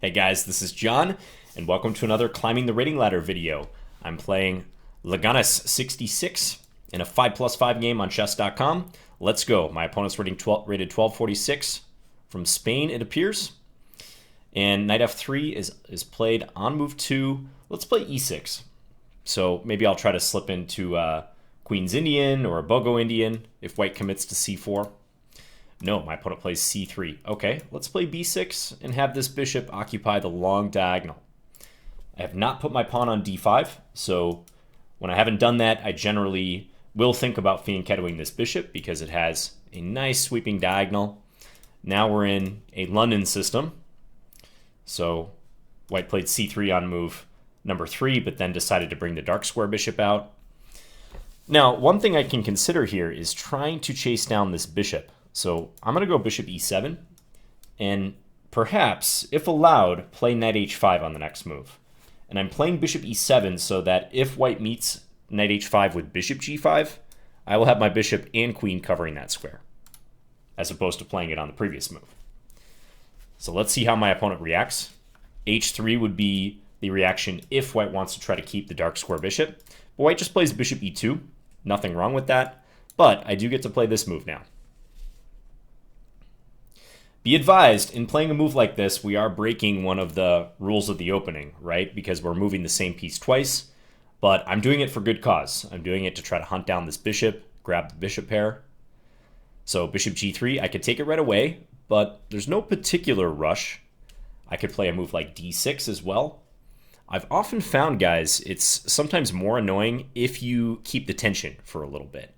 Hey guys, this is John, and welcome to another Climbing the Rating Ladder video. I'm playing Leganes66 in a 5+5 game on chess.com. Let's go. My opponent's rated 1246 from Spain, it appears. And knight f3 is played on move 2. Let's play e6. So maybe I'll try to slip into Queen's Indian or Bogo Indian if white commits to c4. No, my opponent plays c3. Okay, let's play b6 and have this bishop occupy the long diagonal. I have not put my pawn on d5, so when I haven't done that, I generally will think about fianchettoing this bishop because it has a nice sweeping diagonal. Now we're in a London system. So white played c3 on move number 3, but then decided to bring the dark square bishop out. Now, one thing I can consider here is trying to chase down this bishop. So I'm going to go bishop e7, and perhaps, if allowed, play knight h5 on the next move. And I'm playing bishop e7 so that if white meets knight h5 with bishop g5, I will have my bishop and queen covering that square, as opposed to playing it on the previous move. So let's see how my opponent reacts. h3 would be the reaction if white wants to try to keep the dark square bishop. But white just plays bishop e2. Nothing wrong with that. But I do get to play this move now. Be advised, in playing a move like this, we are breaking one of the rules of the opening, right? Because we're moving the same piece twice. But I'm doing it for good cause. I'm doing it to try to hunt down this bishop, grab the bishop pair. So bishop g3, I could take it right away, but there's no particular rush. I could play a move like d6 as well. I've often found, guys, it's sometimes more annoying if you keep the tension for a little bit.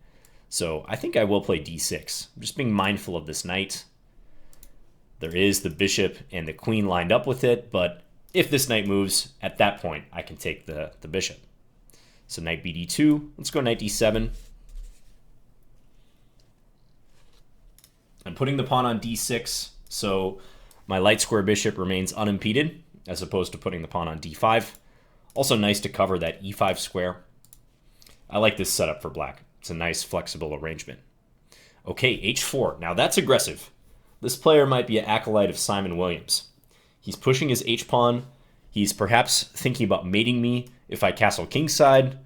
So I think I will play d6. I'm just being mindful of this knight. There is the bishop and the queen lined up with it, but if this knight moves, at that point, I can take the bishop. So knight bd2, let's go knight d7. I'm putting the pawn on d6, so my light square bishop remains unimpeded, as opposed to putting the pawn on d5. Also nice to cover that e5 square. I like this setup for black. It's a nice flexible arrangement. Okay, h4. Now that's aggressive. This player might be an acolyte of Simon Williams. He's pushing his h-pawn. He's perhaps thinking about mating me if I castle kingside.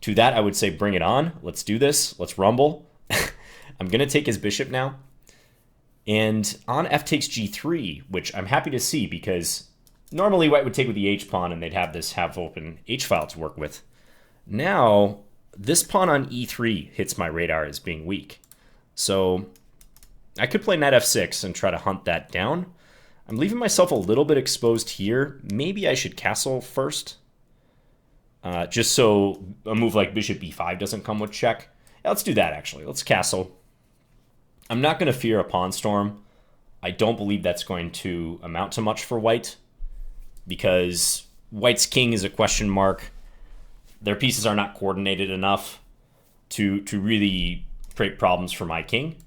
To that, I would say bring it on. Let's do this. Let's rumble. I'm going to take his bishop now. And on f takes g3, which I'm happy to see because normally white would take with the h-pawn and they'd have this half-open h-file to work with. Now, this pawn on e3 hits my radar as being weak. So I could play knight f6 and try to hunt that down. I'm leaving myself a little bit exposed here. Maybe I should castle first, just so a move like bishop b5 doesn't come with check. Yeah, let's do that, actually. Let's castle. I'm not going to fear a pawn storm. I don't believe that's going to amount to much for white, because white's king is a question mark. Their pieces are not coordinated enough to really create problems for my king.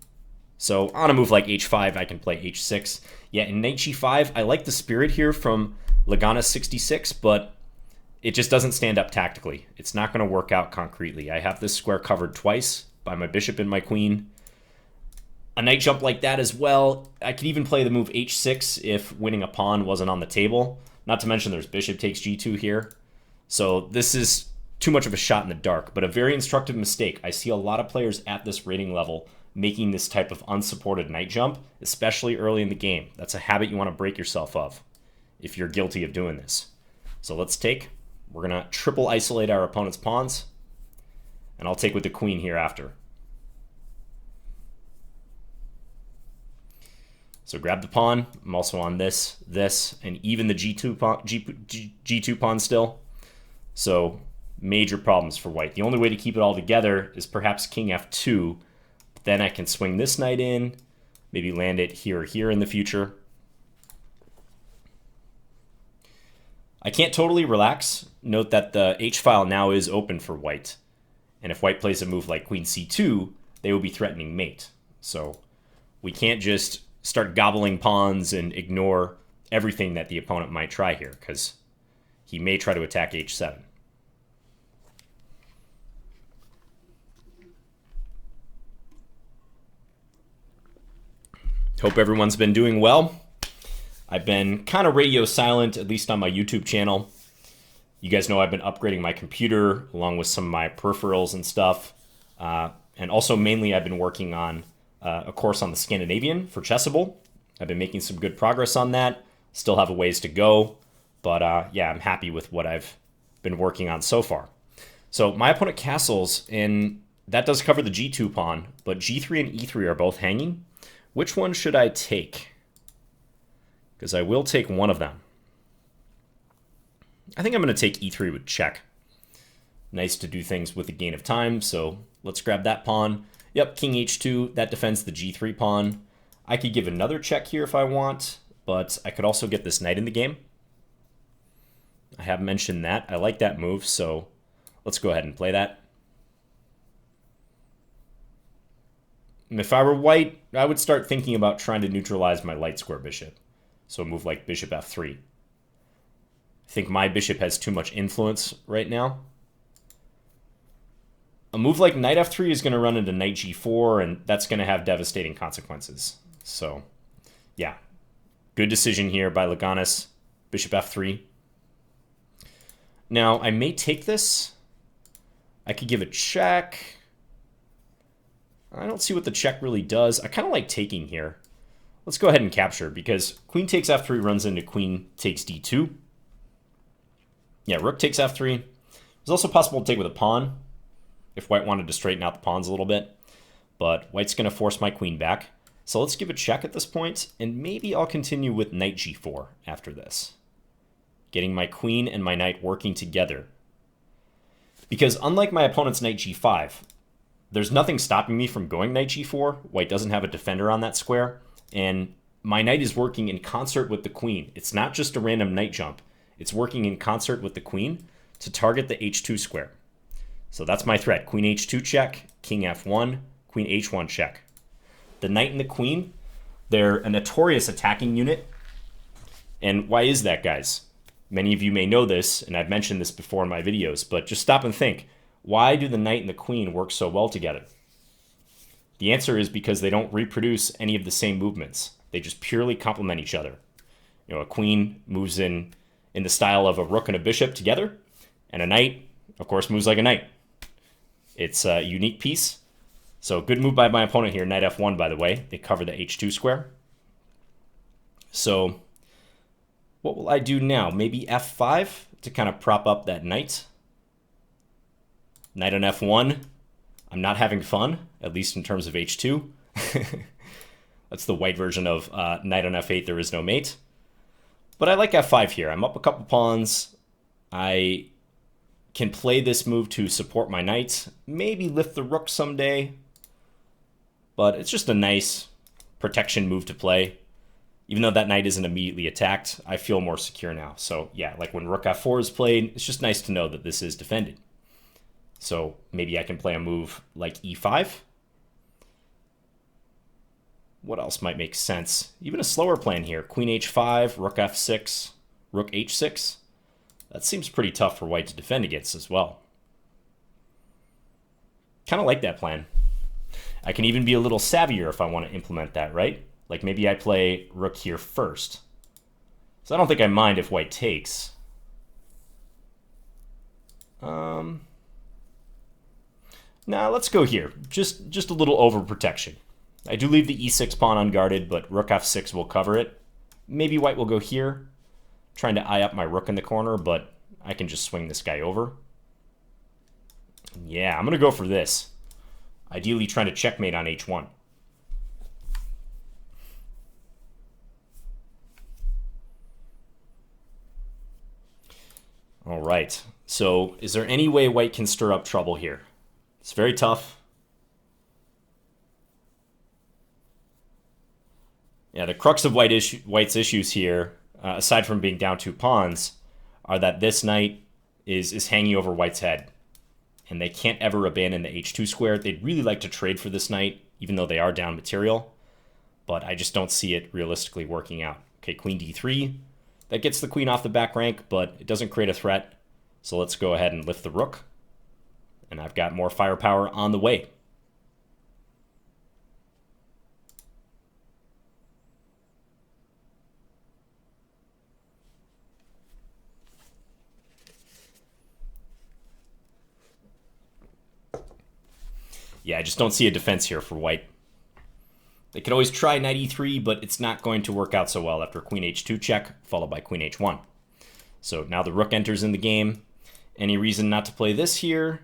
So on a move like h5, I can play h6. Yeah, in knight g5, I like the spirit here from Leganes66, but it just doesn't stand up tactically. It's not going to work out concretely. I have this square covered twice by my bishop and my queen. A knight jump like that as well. I could even play the move h6 if winning a pawn wasn't on the table. Not to mention there's bishop takes g2 here. So this is too much of a shot in the dark, but a very instructive mistake. I see a lot of players at this rating level making this type of unsupported knight jump, especially early in the game. That's a habit you want to break yourself of if you're guilty of doing this. So let's take. We're going to triple isolate our opponent's pawns, and I'll take with the queen here after. So grab the pawn. I'm also on this, and even the G2 pawn still. So major problems for white. The only way to keep it all together is perhaps king f2. Then I can swing this knight in, maybe land it here or here in the future. I can't totally relax. Note that the h-file now is open for white. And if white plays a move like queen c2, they will be threatening mate. So we can't just start gobbling pawns and ignore everything that the opponent might try here, because he may try to attack h7. Hope everyone's been doing well. I've been kind of radio silent, at least on my YouTube channel. You guys know I've been upgrading my computer along with some of my peripherals and stuff. And also mainly I've been working on a course on the Scandinavian for Chessable. I've been making some good progress on that. Still have a ways to go. But yeah, I'm happy with what I've been working on so far. So my opponent castles, and that does cover the g2 pawn, but g3 and e3 are both hanging. Which one should I take? Because I will take one of them. I think I'm going to take e3 with check. Nice to do things with the gain of time, so let's grab that pawn. Yep, king h2, that defends the g3 pawn. I could give another check here if I want, but I could also get this knight in the game. I have mentioned that. I like that move, so let's go ahead and play that. And if I were white, I would start thinking about trying to neutralize my light square bishop. So a move like bishop f3. I think my bishop has too much influence right now. A move like knight f3 is going to run into knight g4, and that's going to have devastating consequences. So, yeah. Good decision here by Leganes. Bishop f3. Now, I may take this. I could give a check. I don't see what the check really does. I kind of like taking here. Let's go ahead and capture, because queen takes f3 runs into queen takes d2. Yeah, rook takes f3. It's also possible to take with a pawn if white wanted to straighten out the pawns a little bit. But white's going to force my queen back. So let's give a check at this point, and maybe I'll continue with knight g4 after this. Getting my queen and my knight working together. Because unlike my opponent's knight g5, there's nothing stopping me from going knight g4. White doesn't have a defender on that square. And my knight is working in concert with the queen. It's not just a random knight jump. It's working in concert with the queen to target the h2 square. So that's my threat. Queen h2 check, king f1, queen h1 check. The knight and the queen, they're a notorious attacking unit. And why is that, guys? Many of you may know this, and I've mentioned this before in my videos, but just stop and think. Why do the knight and the queen work so well together? The answer is because they don't reproduce any of the same movements. They just purely complement each other. You know, a queen moves in the style of a rook and a bishop together, and a knight, of course, moves like a knight. It's a unique piece. So good move by my opponent here, knight f1, by the way. They cover the h2 square. So what will I do now? Maybe f5 to kind of prop up that knight. Knight on f1. I'm not having fun, at least in terms of h2. That's the white version of knight on f8, there is no mate. But I like f5 here. I'm up a couple pawns. I can play this move to support my knight. Maybe lift the rook someday. But it's just a nice protection move to play. Even though that knight isn't immediately attacked, I feel more secure now. So yeah, like when rook f4 is played, it's just nice to know that this is defended. So maybe I can play a move like e5. What else might make sense? Even a slower plan here. Queen h5, rook f6, rook h6. That seems pretty tough for white to defend against as well. Kind of like that plan. I can even be a little savvier if I want to implement that, right? Like maybe I play rook here first. So I don't think I mind if white takes. Now let's go here. Just a little overprotection. I do leave the e6 pawn unguarded, but rook f6 will cover it. Maybe white will go here, trying to eye up my rook in the corner, but I can just swing this guy over. Yeah, I'm going to go for this. Ideally trying to checkmate on h1. All right. So is there any way white can stir up trouble here? It's very tough. Yeah, the crux of white's issues here, aside from being down 2 pawns, are that this knight is hanging over white's head. And they can't ever abandon the h2 square. They'd really like to trade for this knight, even though they are down material. But I just don't see it realistically working out. Okay, queen d3. That gets the queen off the back rank, but it doesn't create a threat. So let's go ahead and lift the rook. And I've got more firepower on the way. Yeah, I just don't see a defense here for white. They could always try knight e3, but it's not going to work out so well after queen h2 check, followed by queen h1. So now the rook enters in the game. Any reason not to play this here?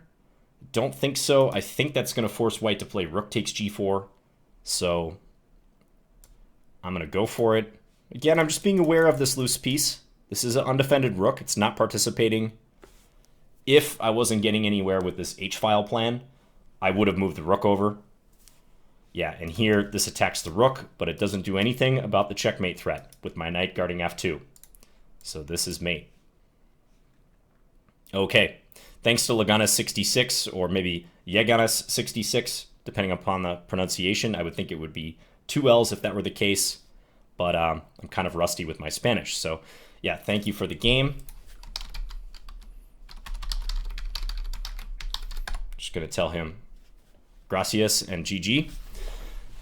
Don't think so. I think that's going to force white to play rook takes g4. So I'm going to go for it. Again, I'm just being aware of this loose piece. This is an undefended rook. It's not participating. If I wasn't getting anywhere with this h-file plan, I would have moved the rook over. Yeah, and here this attacks the rook, but it doesn't do anything about the checkmate threat with my knight guarding f2. So this is mate. Okay, thanks to Leganes66, or maybe Leganes66, depending upon the pronunciation. I would think it would be 2 L's if that were the case, but I'm kind of rusty with my Spanish. So yeah, thank you for the game. Just going to tell him gracias and GG.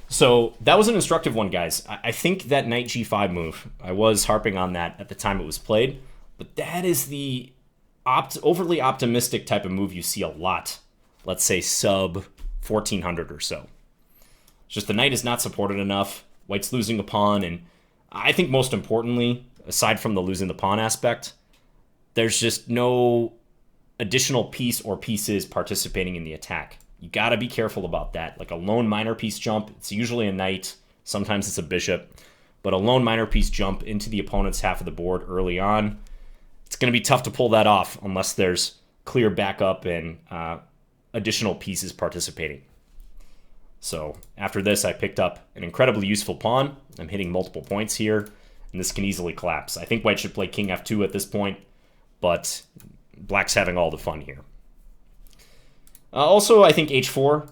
So that was an instructive one, guys. I think that knight g5 move, I was harping on that at the time it was played, but that is the overly optimistic type of move you see a lot. Let's say sub 1400 or so. It's just the knight is not supported enough. White's losing a pawn, and I think most importantly, aside from the losing the pawn aspect, there's just no additional piece or pieces participating in the attack. You got to be careful about that. Like a lone minor piece jump, it's usually a knight, sometimes it's a bishop, but a lone minor piece jump into the opponent's half of the board early on, it's going to be tough to pull that off unless there's clear backup and additional pieces participating. So after this, I picked up an incredibly useful pawn. I'm hitting multiple points here, and this can easily collapse. I think white should play king f2 at this point, but black's having all the fun here. Also, I think h4,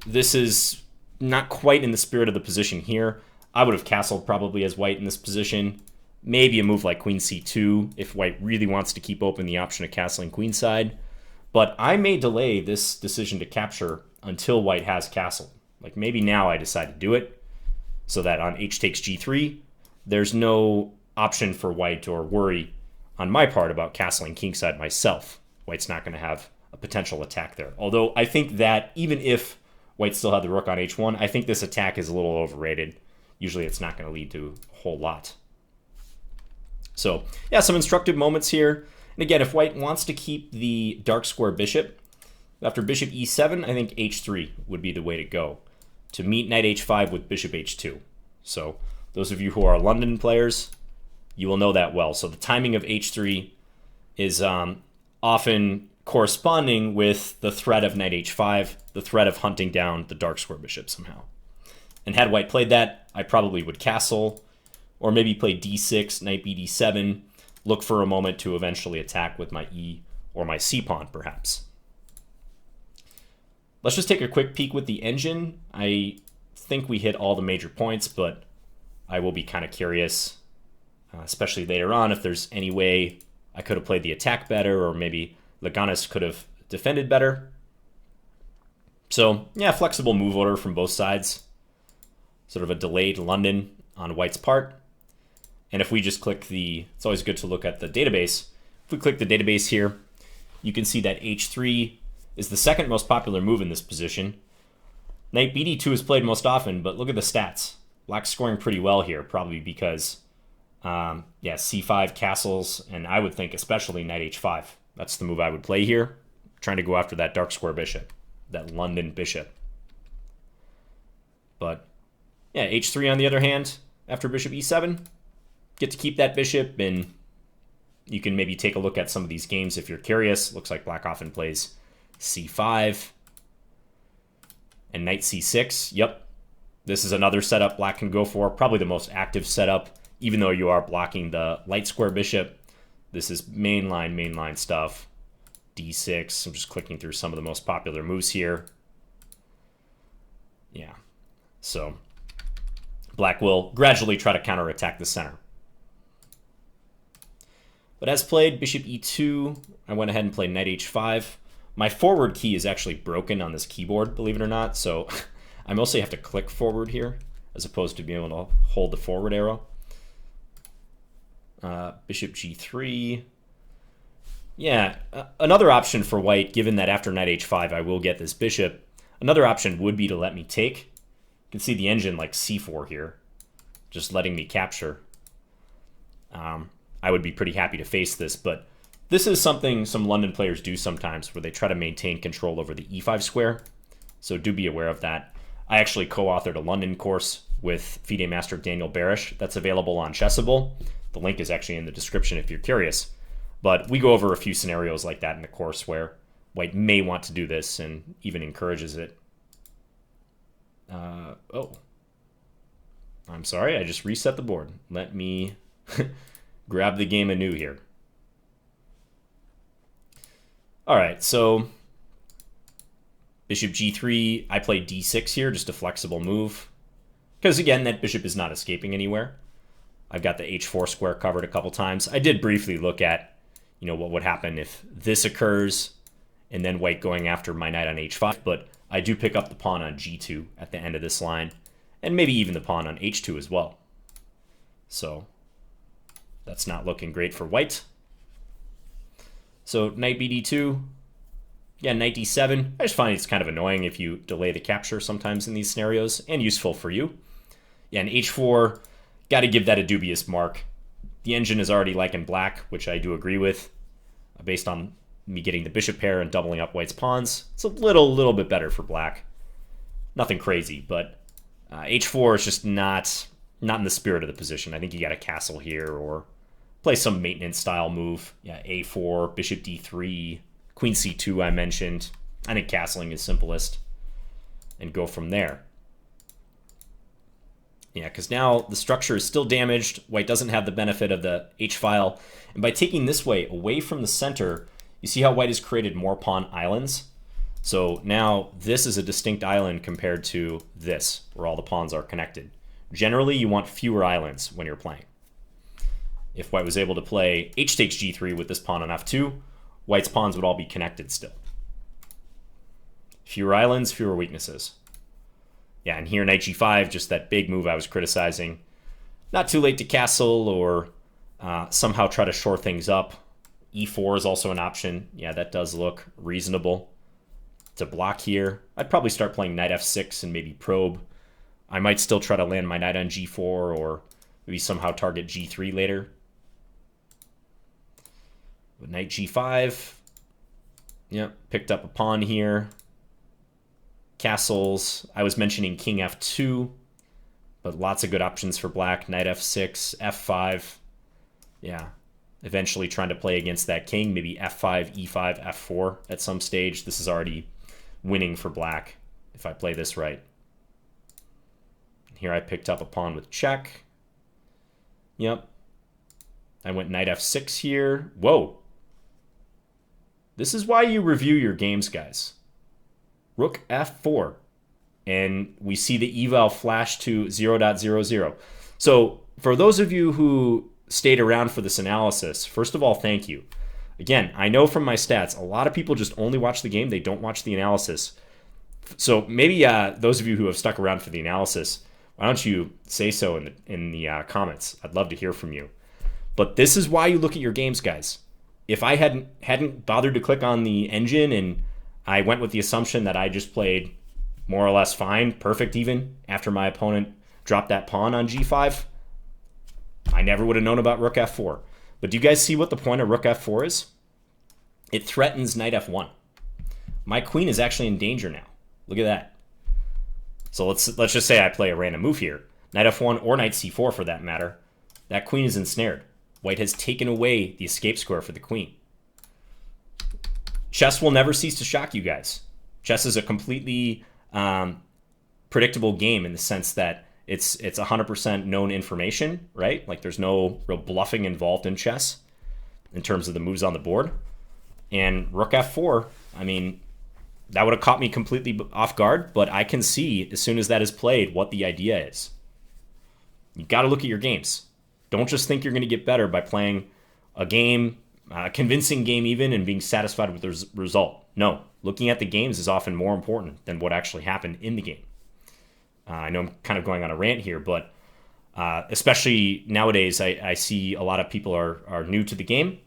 this is not quite in the spirit of the position here. I would have castled probably as white in this position. Maybe a move like queen c2 if white really wants to keep open the option of castling queenside. But I may delay this decision to capture until white has castled. Like maybe now I decide to do it so that on h takes g3, there's no option for white or worry on my part about castling kingside myself. White's not going to have a potential attack there. Although I think that even if white still had the rook on h1, I think this attack is a little overrated. Usually it's not going to lead to a whole lot. So yeah, some instructive moments here. And again, if white wants to keep the dark square bishop, after bishop e7, I think h3 would be the way to go to meet knight h5 with bishop h2. So those of you who are London players, you will know that well. So the timing of h3 is often corresponding with the threat of knight h5, the threat of hunting down the dark square bishop somehow. And had white played that, I probably would castle, or maybe play d6, knight bd7, look for a moment to eventually attack with my e or my c pawn, perhaps. Let's just take a quick peek with the engine. I think we hit all the major points, but I will be kind of curious, especially later on, if there's any way I could have played the attack better, or maybe Leganes could have defended better. So yeah, flexible move order from both sides. Sort of a delayed London on white's part. And if we just click it's always good to look at the database. If we click the database here, you can see that h3 is the second most popular move in this position. Knight bd2 is played most often, but look at the stats. Black's scoring pretty well here, probably because, yeah, c5 castles, and I would think especially knight h5. That's the move I would play here, trying to go after that dark square bishop, that London bishop. But yeah, h3 on the other hand, after bishop e7, get to keep that bishop, and you can maybe take a look at some of these games if you're curious. Looks like black often plays c5 and knight c6. Yep, this is another setup black can go for, probably the most active setup, even though you are blocking the light square bishop. This is mainline stuff. d6, I'm just clicking through some of the most popular moves here. Yeah, so black will gradually try to counterattack the center. But as played, bishop e2, I went ahead and played knight h5. My forward key is actually broken on this keyboard, believe it or not, so I mostly have to click forward here as opposed to being able to hold the forward arrow. Bishop g3. Yeah, another option for white, given that after knight h5 I will get this bishop, Another option would be to let me take. You can see the engine like c4 here, just letting me capture. I would be pretty happy to face this, but this is something some London players do sometimes where they try to maintain control over the e5 square, so do be aware of that. I actually co-authored a London course with FIDE Master Daniel Barish that's available on Chessable. The link is actually in the description if you're curious. But we go over a few scenarios like that in the course where white may want to do this and even encourages it. Oh. I'm sorry, I just reset the board. Let me grab the game anew here. All right, so bishop g3, I play d6 here, just a flexible move. Because again, that bishop is not escaping anywhere. I've got the h4 square covered a couple times. I did briefly look at, what would happen if this occurs and then white going after my knight on h5, but I do pick up the pawn on g2 at the end of this line, and maybe even the pawn on h2 as well. So that's not looking great for white. So knight bd2, yeah, knight d7. I just find it's kind of annoying if you delay the capture sometimes in these scenarios, and useful for you. Yeah, and h4, got to give that a dubious mark. The engine is already like in black, which I do agree with, based on me getting the bishop pair and doubling up white's pawns. It's a little bit better for black. Nothing crazy, but h4 is just not in the spirit of the position. I think you got a castle here or play some maintenance style move. Yeah, a4, bishop d3, queen c2 I mentioned. I think castling is simplest and go from there. Yeah, because now the structure is still damaged. White doesn't have the benefit of the h-file. And by taking this way away from the center, you see how white has created more pawn islands? So now this is a distinct island compared to this, where all the pawns are connected. Generally, you want fewer islands when you're playing. If white was able to play h takes g3 with this pawn on f2, white's pawns would all be connected still. Fewer islands, fewer weaknesses. Yeah, and here knight g5, just that big move I was criticizing. Not too late to castle or somehow try to shore things up. e4 is also an option. Yeah, that does look reasonable to block here. I'd probably start playing knight f6 and maybe probe. I might still try to land my knight on g4 or maybe somehow target g3 later. But knight g5. Yep, picked up a pawn here. Castles. I was mentioning king f2, but lots of good options for black. Knight f6, f5. Yeah, eventually trying to play against that king. Maybe f5, e5, f4 at some stage. This is already winning for black if I play this right. Here I picked up a pawn with check. Yep. I went knight f6 here. Whoa. This is why you review your games, guys. Rook f4. And we see the eval flash to 0.00. So for those of you who stayed around for this analysis, first of all, thank you. Again, I know from my stats, a lot of people just only watch the game. They don't watch the analysis. So maybe those of you who have stuck around for the analysis, why don't you say so in the comments? I'd love to hear from you. But this is why you look at your games, guys. If I hadn't bothered to click on the engine and I went with the assumption that I just played more or less fine, perfect even, after my opponent dropped that pawn on g5, I never would have known about rook f4. But do you guys see what the point of rook f4 is? It threatens knight f1. My queen is actually in danger now. Look at that. So let's just say I play a random move here. Knight f1 or knight c4 for that matter. That queen is ensnared. White has taken away the escape square for the queen. Chess will never cease to shock you guys. Chess is a completely predictable game in the sense that it's 100% known information, right? Like there's no real bluffing involved in chess in terms of the moves on the board. And rook f4, I mean, that would have caught me completely off guard, but I can see as soon as that is played what the idea is. You got to look at your games. Don't just think you're going to get better by playing a game, a convincing game even, and being satisfied with the result. No, looking at the games is often more important than what actually happened in the game. I know I'm kind of going on a rant here, but especially nowadays, I see a lot of people are new to the game,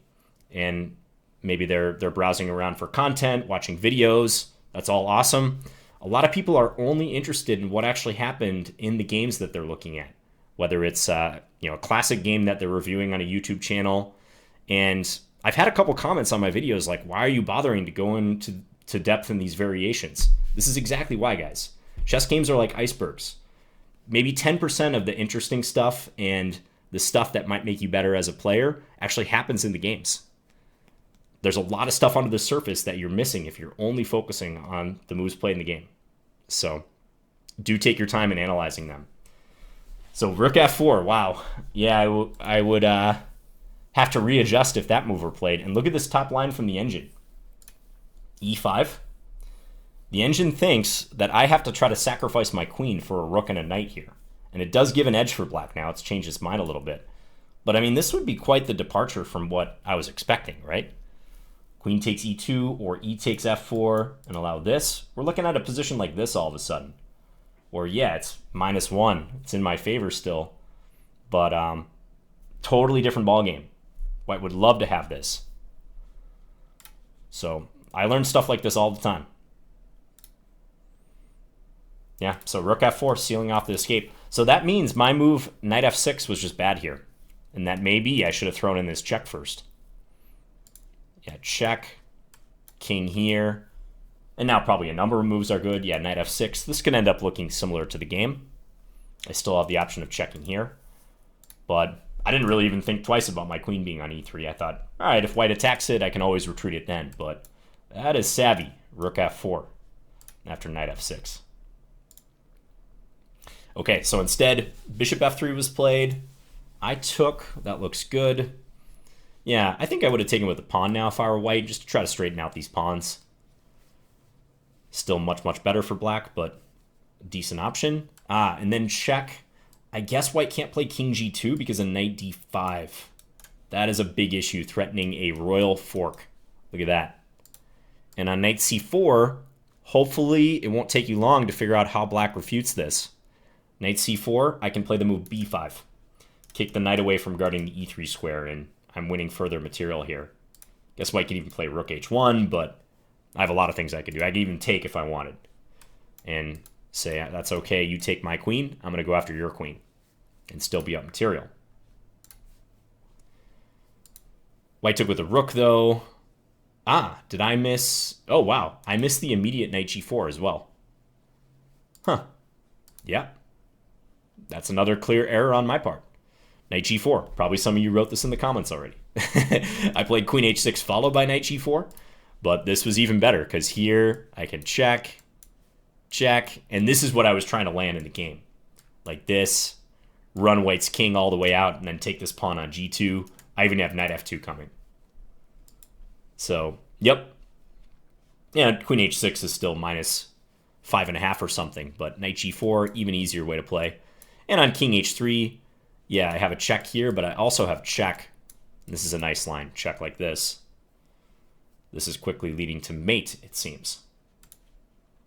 and maybe they're browsing around for content, watching videos. That's all awesome. A lot of people are only interested in what actually happened in the games that they're looking at, whether it's a classic game that they're reviewing on a YouTube channel. And I've had a couple comments on my videos like, why are you bothering to go into depth in these variations? This is exactly why, guys. Chess games are like icebergs. Maybe 10% of the interesting stuff and the stuff that might make you better as a player actually happens in the games. There's a lot of stuff under the surface that you're missing if you're only focusing on the moves played in the game. So do take your time in analyzing them. So rook f4, wow. Yeah, I would have to readjust if that move were played. And look at this top line from the engine. e5. The engine thinks that I have to try to sacrifice my queen for a rook and a knight here. And it does give an edge for black now. It's changed its mind a little bit. But I mean, this would be quite the departure from what I was expecting, right? Queen takes e2 or e takes f4 and allow this. We're looking at a position like this all of a sudden. Or yeah, it's -1. It's in my favor still. But totally different ballgame. White would love to have this. So I learn stuff like this all the time. Yeah, so rook f4, sealing off the escape. So that means my move, knight f6, was just bad here. And that maybe I should have thrown in this check first. Yeah, check, king here. And now probably a number of moves are good. Yeah, knight f6. This could end up looking similar to the game. I still have the option of checking here. But I didn't really even think twice about my queen being on e3. I thought, all right, if white attacks it, I can always retreat it then. But that is savvy. Rook f4 after knight f6. Okay, so instead, bishop f3 was played. I took. That looks good. Yeah, I think I would have taken with the pawn now if I were white, just to try to straighten out these pawns. Still much, much better for black, but a decent option. And then check. I guess white can't play king g2 because of knight d5. That is a big issue, threatening a royal fork. Look at that. And on knight c4, hopefully it won't take you long to figure out how black refutes this. Knight c4, I can play the move b5. Kick the knight away from guarding the e3 square, and I'm winning further material here. Guess white can even play rook h1, but I have a lot of things I could do. I could even take if I wanted. And say, that's okay, you take my queen, I'm going to go after your queen. And still be up material. White took with a rook, though. Did I miss... Oh, wow. I missed the immediate knight g4 as well. Huh. Yeah. That's another clear error on my part. Knight g4. Probably some of you wrote this in the comments already. I played queen h6 followed by knight g4. But this was even better because here I can check, check. And this is what I was trying to land in the game. Like this. Run white's king all the way out and then take this pawn on g2. I even have knight f2 coming. So, yep. Yeah, queen h6 is still -5.5 or something, but knight g4, even easier way to play. And on king h3, yeah, I have a check here, but I also have check. This is a nice line, check like this. This is quickly leading to mate, it seems.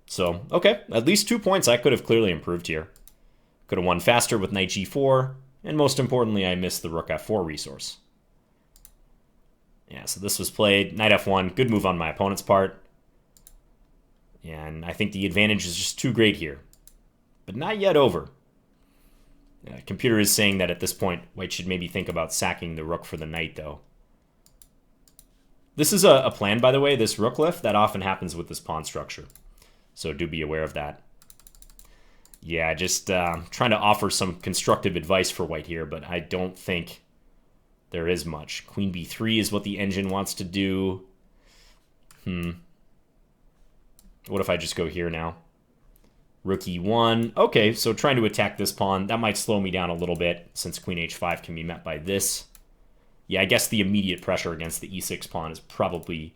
So, okay, at least 2 points I could have clearly improved here. Could have won faster with knight g4, and most importantly, I missed the rook f4 resource. Yeah, so this was played. Knight f1, good move on my opponent's part. And I think the advantage is just too great here. But not yet over. Computer is saying that at this point, white should maybe think about sacking the rook for the knight, though. This is a plan, by the way, this rook lift. That often happens with this pawn structure. So do be aware of that. Yeah, just trying to offer some constructive advice for white here, but I don't think there is much. Queen b3 is what the engine wants to do. What if I just go here now? Rook e1. Okay, so trying to attack this pawn. That might slow me down a little bit, since queen h5 can be met by this. Yeah, I guess the immediate pressure against the e6 pawn is probably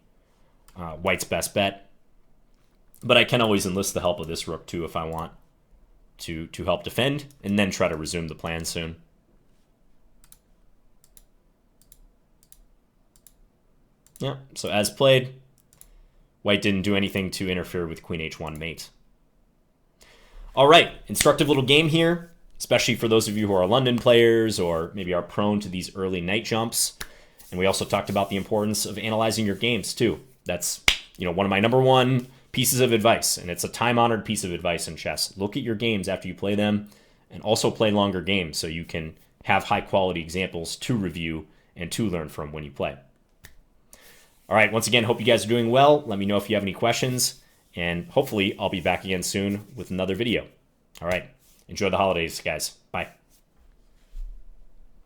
white's best bet. But I can always enlist the help of this rook, too, if I want to help defend, and then try to resume the plan soon. Yeah, so as played, white didn't do anything to interfere with queen h1 mate. All right, instructive little game here, especially for those of you who are London players or maybe are prone to these early knight jumps. And we also talked about the importance of analyzing your games too. That's, one of my number one pieces of advice, and it's a time-honored piece of advice in chess. Look at your games after you play them, and also play longer games so you can have high-quality examples to review and to learn from when you play. All right, once again, hope you guys are doing well. Let me know if you have any questions, and hopefully I'll be back again soon with another video. All right, enjoy the holidays, guys. Bye.